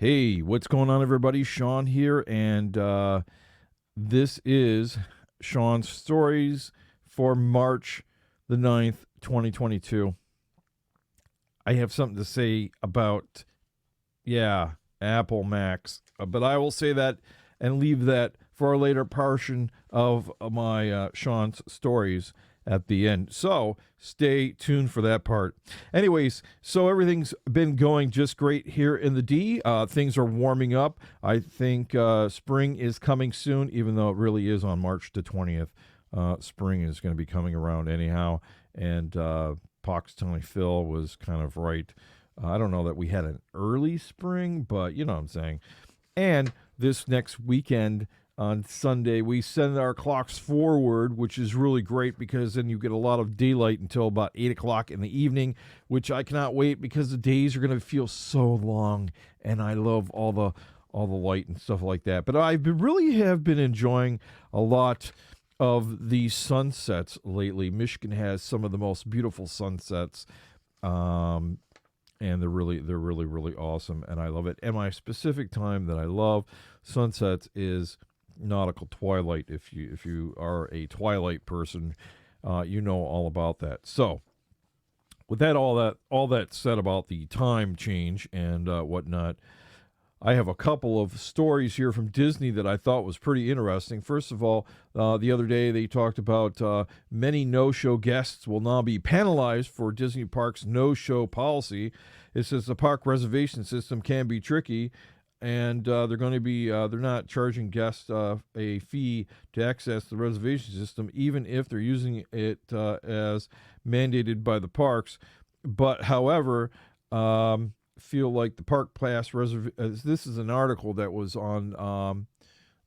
Hey, what's going on, everybody? Sean here, and this is Sean's Stories for March the 9th, 2022. I have something to say about, Apple Macs, but I will say that and leave that for a later portion of my Sean's Stories at the end. So stay tuned for that part. Anyways, so everything's been going just great here in the D. Things are warming up. I think spring is coming soon, even though it really is on March the 20th. Spring is going to be coming around anyhow. And Pox Tony Phil was kind of right. I don't know that we had an early spring, but you know what I'm saying. And this next weekend, on Sunday, we send our clocks forward, which is really great because then you get a lot of daylight until about 8 o'clock in the evening, which I cannot wait because the days are going to feel so long, and I love all the light and stuff like that. But really have been enjoying a lot of the sunsets lately. Michigan has some of the most beautiful sunsets, and they're really awesome, and I love it. And my specific time that I love sunsets is nautical twilight. If you are a twilight person, you know all about that. So with all that said about the time change and whatnot, I have a couple of stories here from Disney that I thought was pretty interesting. First of all, the other day they talked about many no-show guests will now be penalized for Disney Parks no-show policy. It says the park reservation system can be tricky, and they're going to be they're not charging guests a fee to access the reservation system, even if they're using it as mandated by the parks. But however, feel like the park pass this is an article that was on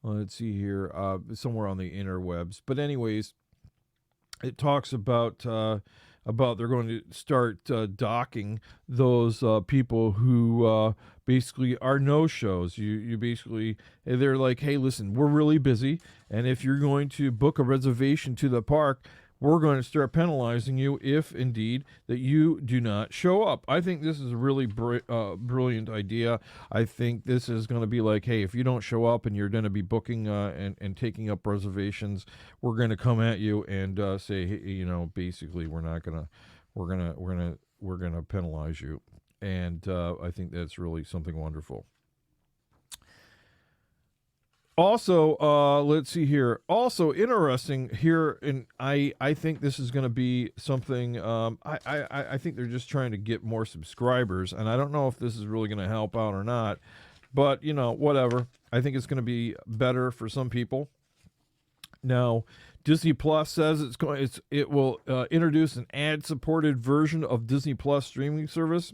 let's see here, somewhere on the interwebs. But anyways, it talks about they're going to start docking those people who basically are no-shows. You basically, they're like, hey, listen, we're really busy, and if you're going to book a reservation to the park, we're going to start penalizing you if indeed that you do not show up. I think this is a really brilliant idea. I think this is going to be like, hey, if you don't show up and you're going to be booking and taking up reservations, we're going to come at you and say, hey, basically we're going to penalize you. And I think that's really something wonderful. Also, let's see here. Also interesting here, and I think this is going to be something. I think they're just trying to get more subscribers, and I don't know if this is really going to help out or not. But whatever. I think it's going to be better for some people. Now, Disney Plus says it will introduce an ad-supported version of Disney Plus streaming service.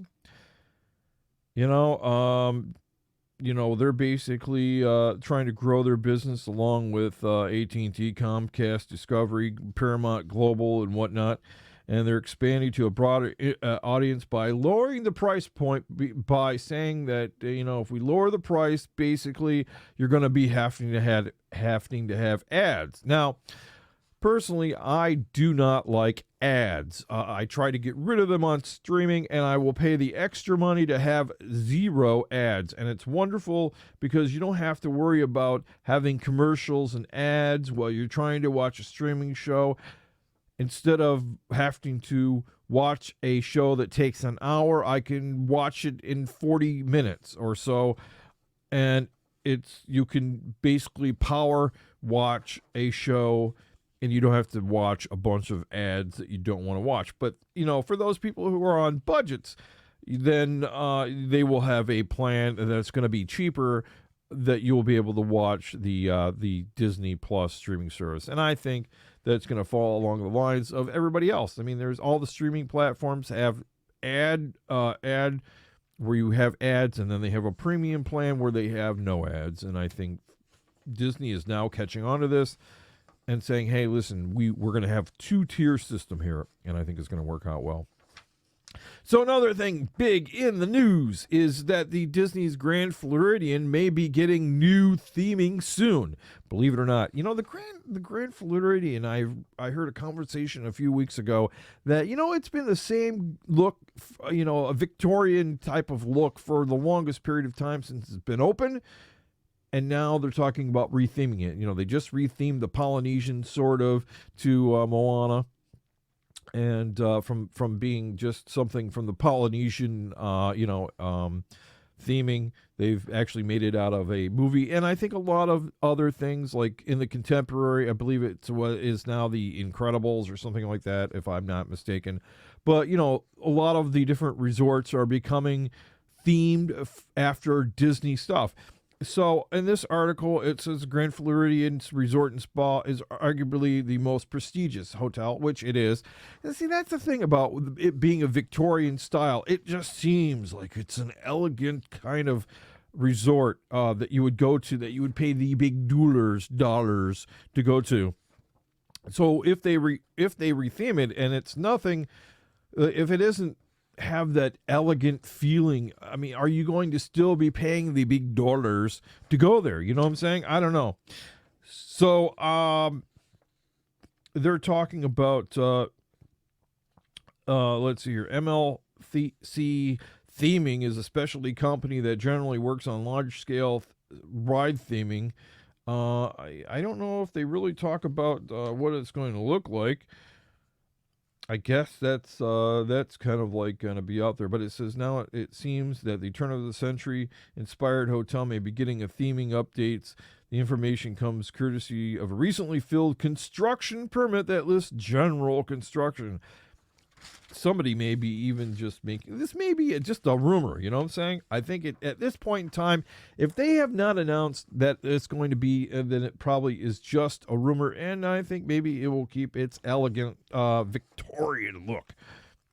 They're basically trying to grow their business along with AT&T, Comcast, Discovery, Paramount Global, and whatnot. And they're expanding to a broader audience by lowering the price point by saying that, if we lower the price, basically you're going to be having to have ads. Now, personally, I do not like ads. I try to get rid of them on streaming, and I will pay the extra money to have zero ads. And it's wonderful because you don't have to worry about having commercials and ads while you're trying to watch a streaming show. Instead of having to watch a show that takes an hour, I can watch it in 40 minutes or so. And you can basically power watch a show, and you don't have to watch a bunch of ads that you don't want to watch. But, for those people who are on budgets, then they will have a plan that's going to be cheaper that you'll be able to watch the Disney Plus streaming service. And I think that's going to fall along the lines of everybody else. I mean, there's all the streaming platforms have ad where you have ads, and then they have a premium plan where they have no ads. And I think Disney is now catching on to this and saying, hey, listen, we're going to have two-tier system here, and I think it's going to work out well. So another thing big in the news is that the Disney's Grand Floridian may be getting new theming soon. Believe it or not, the Grand Floridian. I heard a conversation a few weeks ago that it's been the same look, a Victorian type of look for the longest period of time since it's been open. And now they're talking about retheming it. They just rethemed the Polynesian sort of to Moana, and from being just something from the Polynesian, theming, they've actually made it out of a movie. And I think a lot of other things, like in the contemporary, I believe it's what is now the Incredibles or something like that, if I'm not mistaken. But a lot of the different resorts are becoming themed after Disney stuff. So in this article, it says Grand Floridian's Resort and Spa is arguably the most prestigious hotel, which it is. And see, that's the thing about it being a Victorian style. It just seems like it's an elegant kind of resort that you would go to, that you would pay the big dollars to go to. So if they retheme it, and it's nothing, if it isn't have that elegant feeling, I mean, are you going to still be paying the big dollars to go there? You know what I'm saying? I don't know. So they're talking about let's see here. MLC Theming is a specialty company that generally works on large scale ride theming. I don't know if they really talk about what it's going to look like. I guess that's kind of like going to be out there. But it says now it seems that the turn of the century inspired hotel may be getting a theming updates. The information comes courtesy of a recently filled construction permit that lists general construction. Somebody may be even just making this, may be just a rumor. You know what I'm saying? I think at this point in time, if they have not announced that it's going to be, then it probably is just a rumor. And I think maybe it will keep its elegant Victorian look.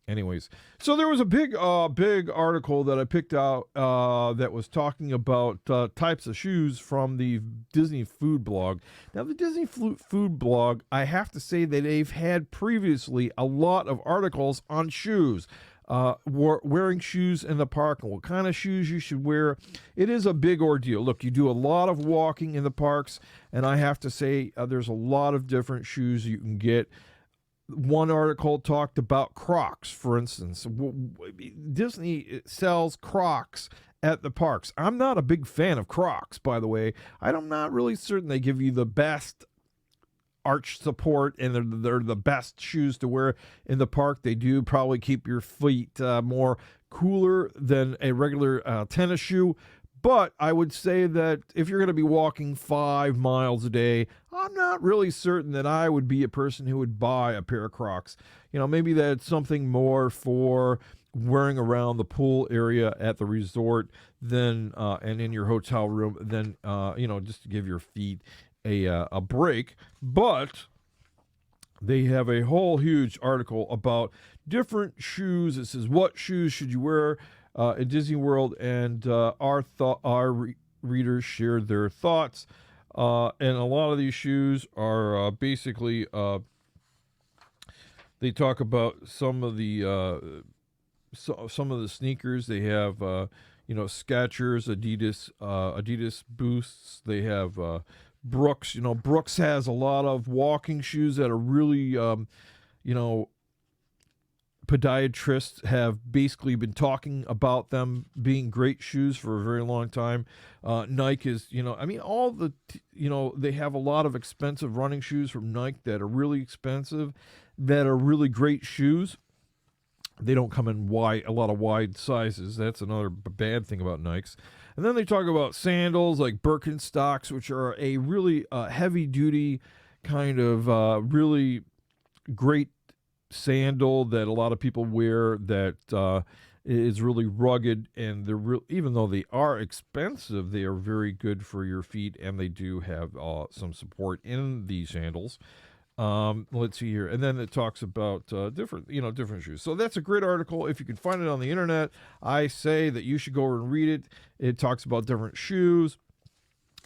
Anyways, so there was a big article that I picked out that was talking about types of shoes from the Disney Food Blog. Now, the Disney Food Blog, I have to say that they've had previously a lot of articles on shoes, wearing shoes in the park and what kind of shoes you should wear. It is a big ordeal. Look, you do a lot of walking in the parks, and I have to say there's a lot of different shoes you can get. One article talked about Crocs, for instance. Disney sells Crocs at the parks. I'm not a big fan of Crocs, by the way. I'm not really certain they give you the best arch support, and they're the best shoes to wear in the park. They do probably keep your feet more cooler than a regular tennis shoe. But I would say that if you're going to be walking 5 miles a day, I'm not really certain that I would be a person who would buy a pair of Crocs. Maybe that's something more for wearing around the pool area at the resort than and in your hotel room than just to give your feet a break. But they have a whole huge article about different shoes. It says, what shoes should you wear at Disney World, and our readers shared their thoughts. And a lot of these shoes are basically they talk about some of the sneakers. They have Skechers, Adidas Boosts. They have Brooks. Brooks has a lot of walking shoes that are really podiatrists have basically been talking about them being great shoes for a very long time. Nike is, all the, they have a lot of expensive running shoes from Nike that are really expensive, that are really great shoes. They don't come in a lot of wide sizes. That's another bad thing about Nikes. And then they talk about sandals like Birkenstocks, which are a really heavy duty kind of really great sandal that a lot of people wear that is really rugged, and they're even though they are expensive, they are very good for your feet, and they do have some support in these sandals. Let's see here, and then it talks about different shoes. So that's a great article. If you can find it on the internet, I say that you should go and read it. It talks about different shoes.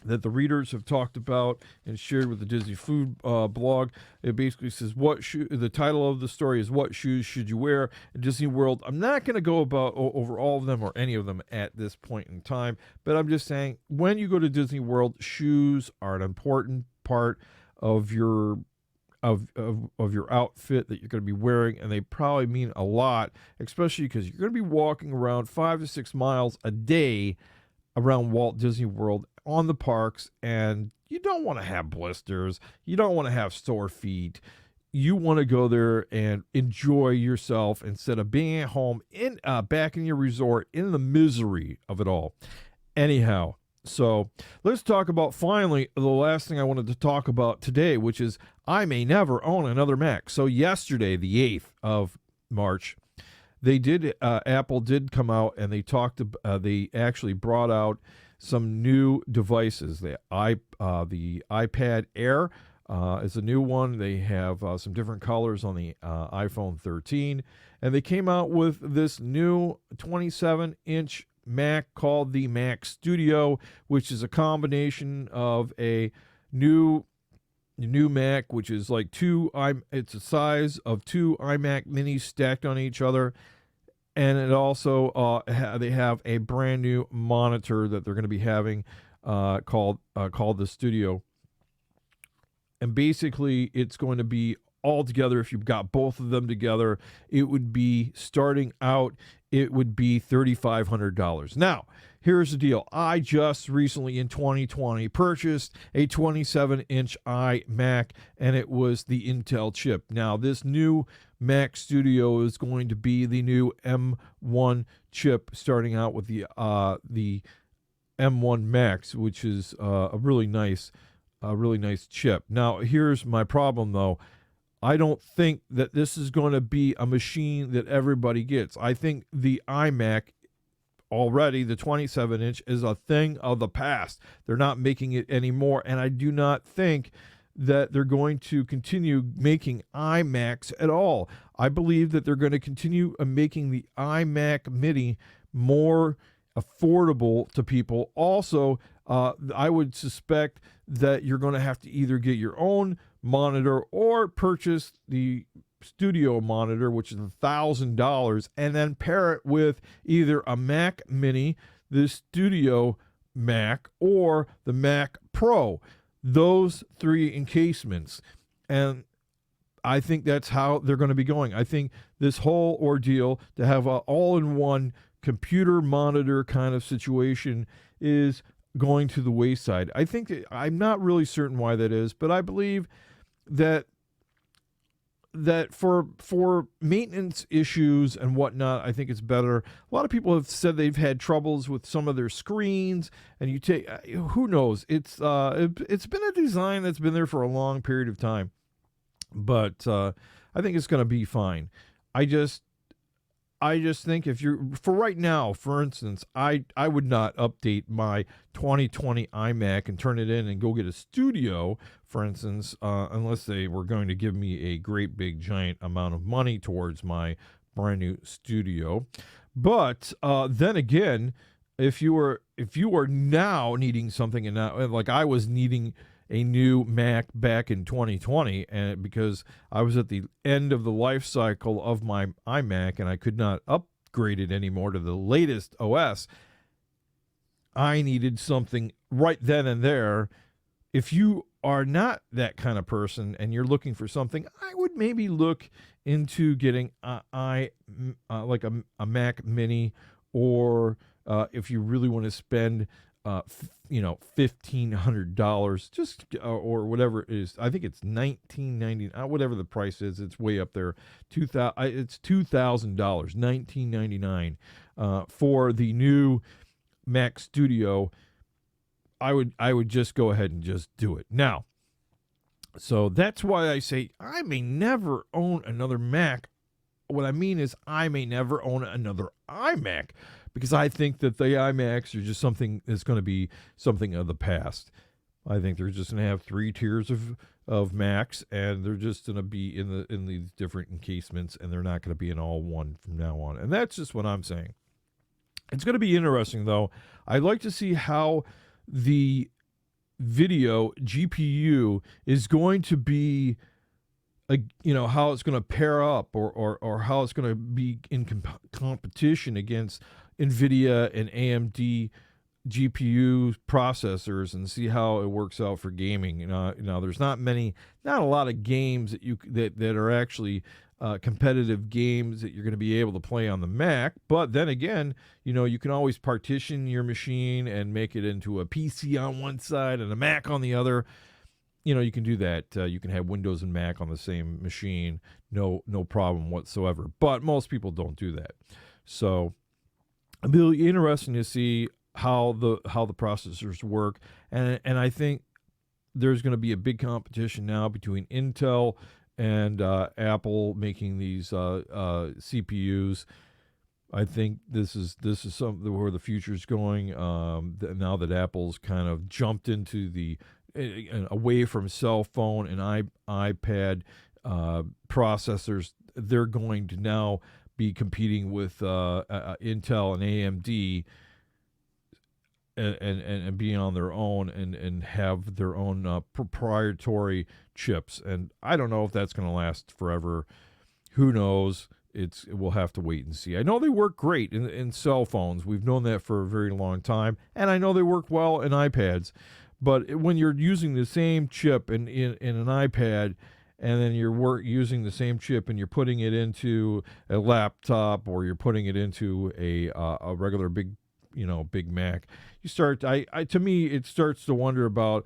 that the readers have talked about and shared with the Disney Food blog. It basically says, the title of the story is "What Shoes Should You Wear at Disney World?" I'm not going to go over all of them or any of them at this point in time, but I'm just saying, when you go to Disney World, shoes are an important part of your your outfit that you're going to be wearing, and they probably mean a lot, especially because you're going to be walking around 5 to 6 miles a day around Walt Disney World on the parks, and you don't want to have blisters. You don't want to have sore feet. You want to go there and enjoy yourself instead of being at home back in your resort in the misery of it all. Anyhow, so let's talk about finally the last thing I wanted to talk about today, which is I may never own another Mac. So yesterday, the 8th of March, Apple did come out and they actually brought out some new devices. The iPad Air is a new one. They have some different colors on the iPhone 13, and they came out with this new 27-inch Mac called the Mac Studio, which is a combination of a new Mac, which is like it's the size of two iMac minis stacked on each other. And it also they have a brand new monitor that they're going to be having called the Studio. And basically, it's going to be all together. If you've got both of them together, it would be starting out. It would be $3,500. Now, here's the deal. I just recently in 2020 purchased a 27-inch iMac, and it was the Intel chip. Now, this new Mac Studio is going to be the new M1 chip, starting out with the M1 Max, which is a really nice chip. Now, here's my problem, though. I don't think that this is going to be a machine that everybody gets. I think the iMac already, the 27-inch, is a thing of the past. They're not making it anymore, and I do not think that they're going to continue making iMacs at all. I believe that they're going to continue making the iMac Mini more affordable to people. Also, I would suspect that you're going to have to either get your own monitor or purchase the Studio monitor, which is $1,000, and then pair it with either a Mac Mini, the Studio Mac, or the Mac Pro. Those three encasements. And I think that's how they're going to be going. I think this whole ordeal to have an all-in-one computer monitor kind of situation is going to the wayside. I think I'm not really certain why that is, but I believe that for maintenance issues and whatnot, I think it's better. A lot of people have said they've had troubles with some of their screens, and you take who knows. It's been a design that's been there for a long period of time, but I think it's going to be fine. I just think if you're, for right now, for instance, I would not update my 2020 iMac and turn it in and go get a Studio, for instance, unless they were going to give me a great big giant amount of money towards my brand new Studio. But then again, if you are now needing something, and now, like I was needing a new Mac back in 2020, and because I was at the end of the life cycle of my iMac and I could not upgrade it anymore to the latest OS, I needed something right then and there. If you are not that kind of person and you're looking for something, I would maybe look into getting like a Mac Mini, or if you really want to spend $1,500, just or whatever it is. I think it's $19.99, whatever the price is. It's way up there. It's $2,000, $19.99 for the new Mac Studio. I would just go ahead and just do it now. So that's why I say I may never own another Mac. What I mean is I may never own another iMac, because I think that the iMacs are just something that's going to be something of the past. I think they're just going to have 3 tiers of Macs, and they're just going to be in these different encasements, and they're not going to be in all one from now on. And that's just what I'm saying. It's going to be interesting, though. I'd like to see how the video GPU is going to be how it's going to pair up or how it's going to be in competition against NVIDIA and AMD GPU processors, and see how it works out for gaming. There's not a lot of games that are actually competitive games that you're going to be able to play on the Mac. But then again, you can always partition your machine and make it into a PC on one side and a Mac on the other. You can do that. You can have Windows and Mac on the same machine, no problem whatsoever. But most people don't do that. So it'll be really interesting to see how the processors work, and I think there's going to be a big competition now between Intel and Apple making these CPUs. I think this is something where the future is going. Now that Apple's kind of jumped into away from cell phone and iPad processors, they're going to now be competing with Intel and AMD and being on their own and have their own proprietary chips. And I don't know if that's going to last forever. Who knows? We'll have to wait and see. I know they work great in cell phones. We've known that for a very long time. And I know they work well in iPads. But when you're using the same chip in an iPad, and then you're using the same chip and you're putting it into a laptop, or you're putting it into a regular big Mac, you start. To me, it starts to wonder about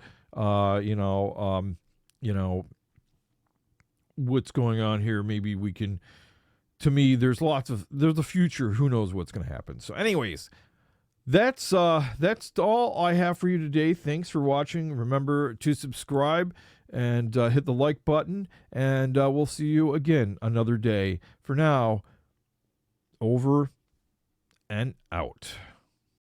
what's going on here. Maybe we can. To me, there's a future. Who knows what's going to happen? So, anyways, that's all I have for you today. Thanks for watching. Remember to subscribe and hit the like button, and we'll see you again another day. For now, over and out.